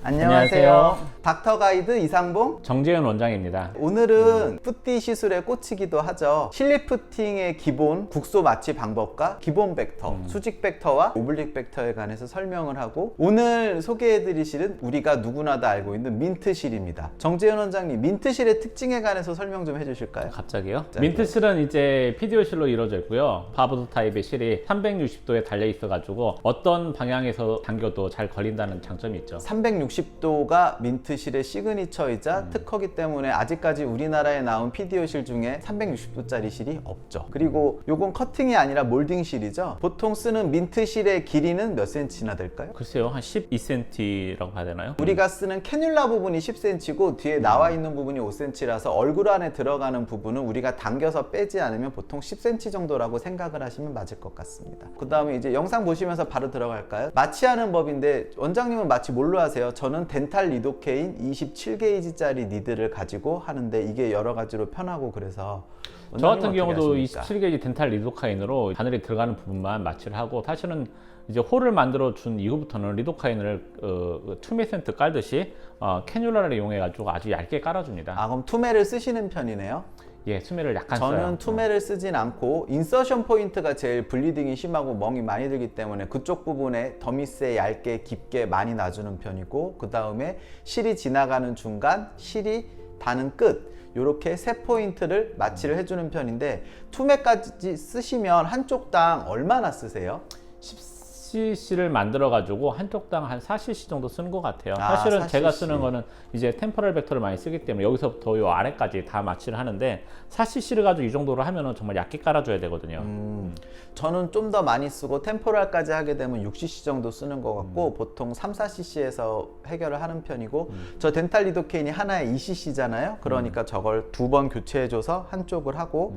안녕하세요. 닥터 가이드 이상봉 정재현 원장입니다. 오늘은 푸티 시술에 꽂히기도 하죠. 실리프팅의 기본 국소 마취 방법과 기본 벡터, 수직 벡터와 오블릭 벡터에 관해서 설명을 하고, 오늘 소개해드릴 실은 우리가 누구나 다 알고 있는 민트실입니다. 정재현 원장님, 민트실의 특징에 관해서 설명 좀 해주실까요? 갑자기요? 민트실은 이제 PDO실로 이루어져 있고요. 바보드 타입의 실이 360도에 달려 있어가지고 어떤 방향에서 당겨도 잘 걸린다는 장점이 있죠. 360도가 민트실의 시그니처이자 특허기 때문에 아직까지 우리나라에 나온 PDO실 중에 360도짜리 실이 없죠. 그리고 요건 커팅이 아니라 몰딩 실이죠. 보통 쓰는 민트실의 길이는 몇 cm나 될까요? 글쎄요, 한 12cm라고 봐야 되나요? 우리가 쓰는 캐뉼라 부분이 10cm고 뒤에 나와 있는 부분이 5cm라서 얼굴 안에 들어가는 부분은 우리가 당겨서 빼지 않으면 보통 10cm 정도라고 생각을 하시면 맞을 것 같습니다. 그 다음에 이제 영상 보시면서 바로 들어갈까요? 마취하는 법인데, 원장님은 마취 뭘로 하세요? 저는 덴탈 리도케인 27게이지짜리 니드를 가지고 하는데 이게 여러 가지로 편하고, 그래서 저 같은 경우도 27게이지 덴탈 리도카인으로 바늘에 들어가는 부분만 마취를 하고, 사실은 이제 홀을 만들어 준 이후부터는 리도카인을 투메센트 깔듯이 캐뉼라를 이용해 가지고 아주 얇게 깔아줍니다. 아, 그럼 투메를 쓰시는 편이네요? 예, 투메를 약간 써요. 저는 투메를 쓰진 않고 인서션 포인트가 제일 블리딩이 심하고 멍이 많이 들기 때문에 그쪽 부분에 더미스에 얇게 깊게 많이 놔주는 편이고, 그 다음에 실이 지나가는 중간, 실이 닿는 끝, 이렇게 세 포인트를 마취를 해주는 편인데, 투메까지 쓰시면 한쪽당 얼마나 쓰세요? 10cc를 만들어 가지고 한쪽당 한 4cc 정도 쓰는 것 같아요. 아, 사실은 4cc. 제가 쓰는 거는 이제 템퍼럴 벡터를 많이 쓰기 때문에 여기서부터 요 아래까지 다 마취를 하는데, 4cc를 가지고 이 정도로 하면은 정말 얇게 깔아줘야 되거든요. 저는 좀 더 많이 쓰고 템포럴까지 하게 되면 6cc 정도 쓰는 것 같고, 보통 3, 4cc에서 해결을 하는 편이고, 저 덴탈 리도케인이 하나에 2cc잖아요. 그러니까 저걸 두 번 교체해줘서 한쪽을 하고,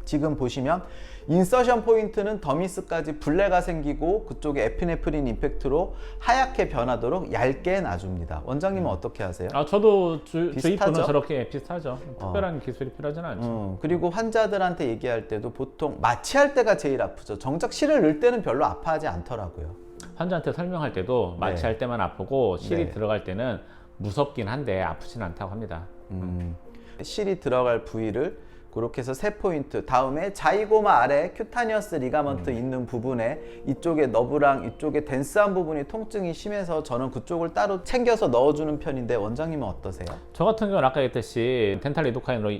지금 보시면 인서션 포인트는 더미스까지 블레가 생기고 그쪽에 에피네프린 임팩트로 하얗게 변하도록 얇게 놔줍니다. 원장님은 어떻게 하세요? 저도 주입구는 비슷하죠? 저렇게 비슷하죠. 특별한 기술이 필요하지는 않죠. 그리고 환자들한테 얘기할 때도 보통 마취할 때가 제일 아프죠. 정작 실을 넣을 때는 별로 아파하지 않더라고요. 환자한테 설명할 때도 마취할 때만 아프고 실이 네. 들어갈 때는 무섭긴 한데 아프진 않다고 합니다. 실이 들어갈 부위를 그렇게 해서 세 포인트, 다음에 자이고마 아래 큐타니어스 리가먼트 있는 부분에 이쪽에 너브랑 이쪽에 덴스한 부분이 통증이 심해서 저는 그쪽을 따로 챙겨서 넣어주는 편인데, 원장님은 어떠세요? 저 같은 경우는 아까 했듯이 덴탈 리도카인으로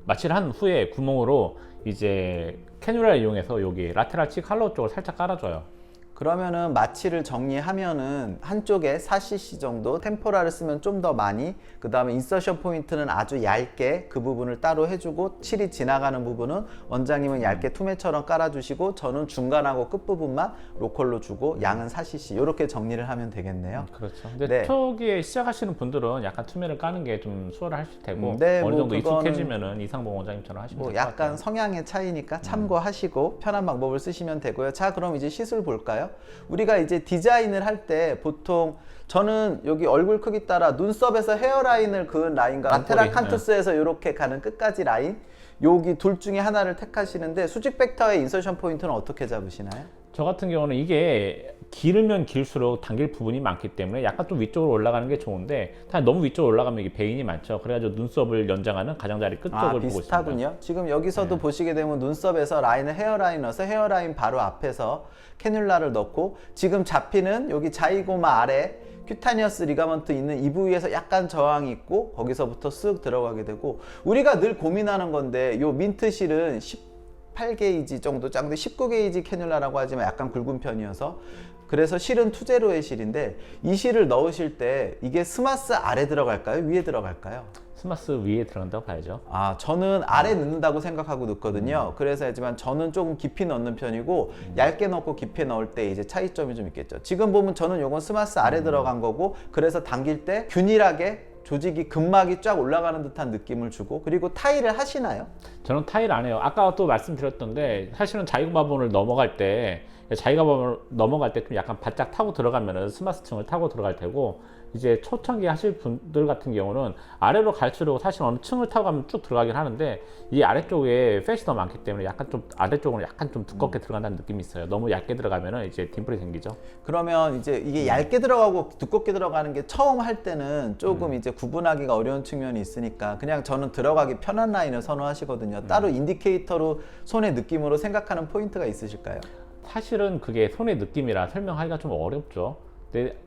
마취를 한 후에 구멍으로 이제 캐뉼라를 이용해서 여기 라테랄 치 칼로 쪽을 살짝 깔아줘요. 그러면은 마취를 정리하면은 한쪽에 4cc 정도, 템포라를 쓰면 좀 더 많이, 그 다음에 인서션 포인트는 아주 얇게 그 부분을 따로 해주고, 실이 지나가는 부분은 원장님은 얇게 투매처럼 깔아주시고, 저는 중간하고 끝부분만 로컬로 주고, 양은 4cc 이렇게 정리를 하면 되겠네요. 그렇죠. 근데 네. 초기에 시작하시는 분들은 약간 투매를 까는 게 좀 수월하실 테고, 네, 어느 뭐 정도 그거는 익숙해지면은 이상봉 원장님처럼 하시면 뭐 될 것 같아요. 약간 성향의 차이니까 참고하시고 편한 방법을 쓰시면 되고요. 자, 그럼 이제 시술 볼까요? 우리가 이제 디자인을 할 때 보통, 저는 여기 얼굴 크기 따라 눈썹에서 헤어라인을 그은 라인과 라테랄 칸투스에서 이렇게 가는 끝까지 라인, 여기 둘 중에 하나를 택하시는데, 수직 벡터의 인서션 포인트는 어떻게 잡으시나요? 저 같은 경우는 이게 길으면 길수록 당길 부분이 많기 때문에 약간 좀 위쪽으로 올라가는 게 좋은데, 너무 위쪽으로 올라가면 이게 베인이 많죠. 그래가지고 눈썹을 연장하는 가장자리 끝쪽을 보고 있습니다. 비슷하군요. 지금 여기서도 보시게 되면 눈썹에서 라인을 헤어라인 넣어서 헤어라인 바로 앞에서 캐뉼라를 넣고, 지금 잡히는 여기 자이고마 아래 큐타니어스 리가먼트 있는 이 부위에서 약간 저항이 있고 거기서부터 쓱 들어가게 되고, 우리가 늘 고민하는 건데, 요 민트실은 18게이지 정도 작은데 19게이지 캐뉼라라고 하지만 약간 굵은 편이어서, 그래서 실은 투제로의 실인데, 이 실을 넣으실 때 이게 스마스 아래 들어갈까요? 위에 들어갈까요? 스마스 위에 들어간다고 봐야죠. 저는 아래 넣는다고 생각하고 넣거든요. 그래서 하지만 저는 조금 깊이 넣는 편이고, 얇게 넣고 깊이 넣을 때 이제 차이점이 좀 있겠죠. 지금 보면 저는 요건 스마스 아래 들어간 거고, 그래서 당길 때 균일하게 조직이 근막이 쫙 올라가는 듯한 느낌을 주고, 그리고 타일을 하시나요? 저는 타일 안 해요. 아까 또 말씀드렸던데, 사실은 자이고마본을 넘어갈 때 자기가 넘어갈 때 좀 약간 바짝 타고 들어가면은 스마스층을 타고 들어갈 테고, 이제 초창기 하실 분들 같은 경우는 아래로 갈수록 사실 어느 층을 타고 가면 쭉 들어가긴 하는데, 이 아래쪽에 팻이 너무 많기 때문에 약간 좀 아래쪽으로 약간 좀 두껍게 들어간다는 느낌이 있어요. 너무 얇게 들어가면은 이제 딤플이 생기죠. 그러면 이제 이게 얇게 들어가고 두껍게 들어가는 게 처음 할 때는 조금 이제 구분하기가 어려운 측면이 있으니까 그냥 저는 들어가기 편한 라인을 선호하시거든요. 따로 인디케이터로 손의 느낌으로 생각하는 포인트가 있으실까요? 사실은 그게 손의 느낌이라 설명하기가 좀 어렵죠. 근데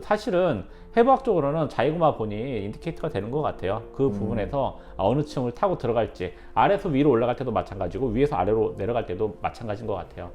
사실은 해부학적으로는 자이고마 본이 인디케이터가 되는 것 같아요. 그 부분에서 어느 층을 타고 들어갈지, 아래에서 위로 올라갈 때도 마찬가지고 위에서 아래로 내려갈 때도 마찬가지인 것 같아요.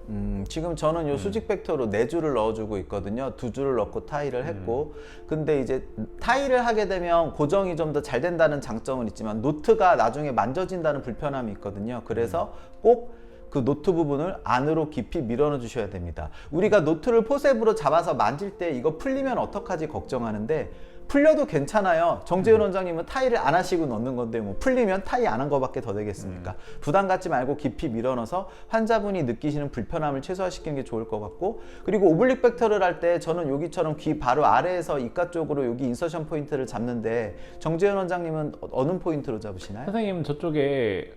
지금 저는 요 수직 벡터로 4줄을 넣어주고 있거든요. 2줄을 넣고 타일을 했고, 근데 이제 타일을 하게 되면 고정이 좀 더 잘 된다는 장점은 있지만 노트가 나중에 만져진다는 불편함이 있거든요. 그래서 꼭 그 노트 부분을 안으로 깊이 밀어넣어 주셔야 됩니다. 우리가 노트를 포셉으로 잡아서 만질 때 이거 풀리면 어떡하지 걱정하는데, 풀려도 괜찮아요. 정재훈 원장님은 타일을 안 하시고 넣는 건데 뭐 풀리면 타이 안 한 거밖에 더 되겠습니까? 부담 갖지 말고 깊이 밀어넣어서 환자분이 느끼시는 불편함을 최소화시키는 게 좋을 것 같고, 그리고 오블릭 벡터를 할 때 저는 여기처럼 귀 바로 아래에서 이가 쪽으로 여기 인서션 포인트를 잡는데, 정재훈 원장님은 어느 포인트로 잡으시나요? 선생님 저쪽에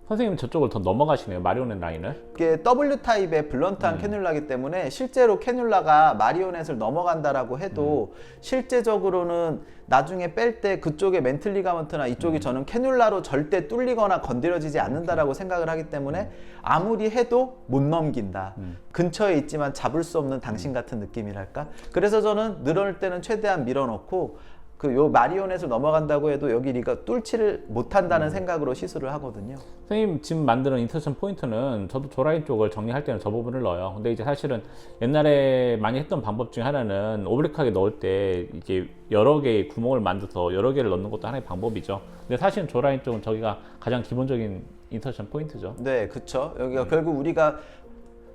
선생님 저쪽을 더 넘어가시네요. 마리오넷 라인을. 이게 W 타입의 블런트한 캐뉼라기 때문에 실제로 캐뉼라가 마리오넷을 넘어간다라고 해도 실제적으로는 나중에 뺄 때 그쪽에 멘틀 리가먼트나 이쪽이 저는 캐뉼라로 절대 뚫리거나 건드려지지 않는다라고 생각을 하기 때문에 아무리 해도 못 넘긴다. 근처에 있지만 잡을 수 없는 당신 같은 느낌이랄까? 그래서 저는 늘어날 때는 최대한 밀어넣고, 요 마리오넷을 넘어간다고 해도 여기 리가 뚫지를 못한다는 생각으로 시술을 하거든요. 선생님 지금 만드는 인서션 포인트는 저도 조라인 쪽을 정리할 때는 저 부분을 넣어요. 근데 이제 사실은 옛날에 많이 했던 방법 중에 하나는 오블릭하게 넣을 때 이게 여러 개의 구멍을 만들어서 여러 개를 넣는 것도 하나의 방법이죠. 근데 사실은 조라인 쪽은 저기가 가장 기본적인 인서션 포인트죠. 네, 그쵸. 여기가 결국 우리가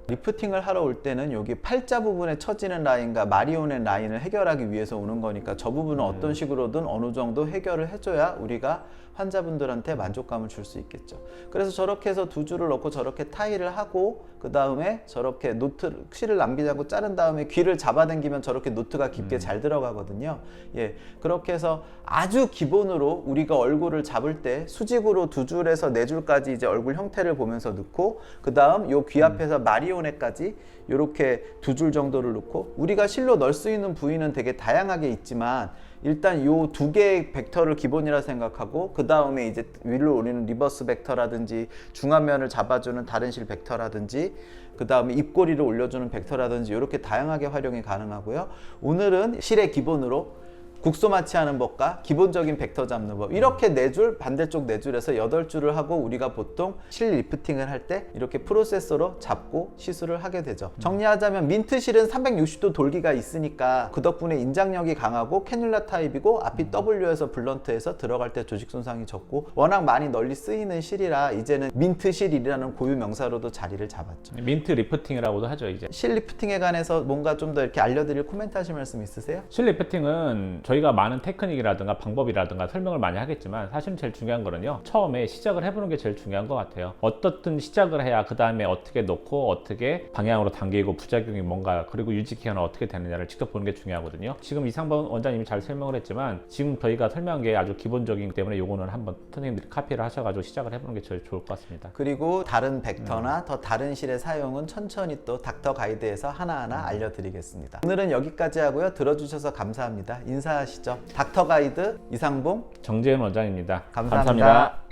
리프팅을 하러 올 때는 여기 팔자 부분에 처지는 라인과 마리오넷 라인을 해결하기 위해서 오는 거니까 저 부분은 어떤 식으로든 어느 정도 해결을 해줘야 우리가 환자분들한테 만족감을 줄 수 있겠죠. 그래서 저렇게 해서 2줄을 넣고 저렇게 타일을 하고, 그 다음에 저렇게 노트 실을 남기지 않고 자른 다음에 귀를 잡아당기면 저렇게 노트가 깊게 잘 들어가거든요. 예, 그렇게 해서 아주 기본으로 우리가 얼굴을 잡을 때 수직으로 2줄에서 4줄까지 이제 얼굴 형태를 보면서 넣고, 그 다음 요 귀 앞에서 마리오넷까지 이렇게 2줄 정도를 넣고, 우리가 실로 넣을 수 있는 부위는 되게 다양하게 있지만 일단 요 2개의 벡터를 기본이라 생각하고, 그 다음에 이제 위로 올리는 리버스 벡터라든지 중안면을 잡아주는 다른 실 벡터라든지, 그 다음에 입꼬리를 올려주는 벡터라든지 이렇게 다양하게 활용이 가능하고요. 오늘은 실의 기본으로 국소 마취하는 법과 기본적인 벡터 잡는 법, 이렇게 4줄, 반대쪽 4줄에서 8줄을 하고 우리가 보통 실 리프팅을 할 때 이렇게 프로세서로 잡고 시술을 하게 되죠. 정리하자면 민트실은 360도 돌기가 있으니까 그 덕분에 인장력이 강하고 캐뉼라 타입이고, 앞이 W에서 블런트에서 들어갈 때 조직 손상이 적고 워낙 많이 널리 쓰이는 실이라 이제는 민트실이라는 고유 명사로도 자리를 잡았죠. 민트 리프팅이라고도 하죠. 이제 실 리프팅에 관해서 뭔가 좀 더 이렇게 알려드릴 코멘트 하실 말씀 있으세요? 실 리프팅은 저희가 많은 테크닉이라든가 방법이라든가 설명을 많이 하겠지만, 사실은 제일 중요한 거는요, 처음에 시작을 해보는 게 제일 중요한 것 같아요. 어떻든 시작을 해야 그 다음에 어떻게 놓고 어떻게 방향으로 당기고 부작용이 뭔가, 그리고 유지 기간은 어떻게 되느냐를 직접 보는 게 중요하거든요. 지금 이상범 원장님이 잘 설명을 했지만 지금 저희가 설명한 게 아주 기본적이기 때문에 요거는 한번 선생님들이 카피를 하셔가지고 시작을 해보는 게 제일 좋을 것 같습니다. 그리고 다른 벡터나 더 다른 실의 사용은 천천히 또 닥터 가이드에서 하나하나 알려드리겠습니다. 오늘은 여기까지 하고요. 들어주셔서 감사합니다. 인사하시죠. 닥터 가이드 이상봉, 정재훈 원장입니다. 감사합니다.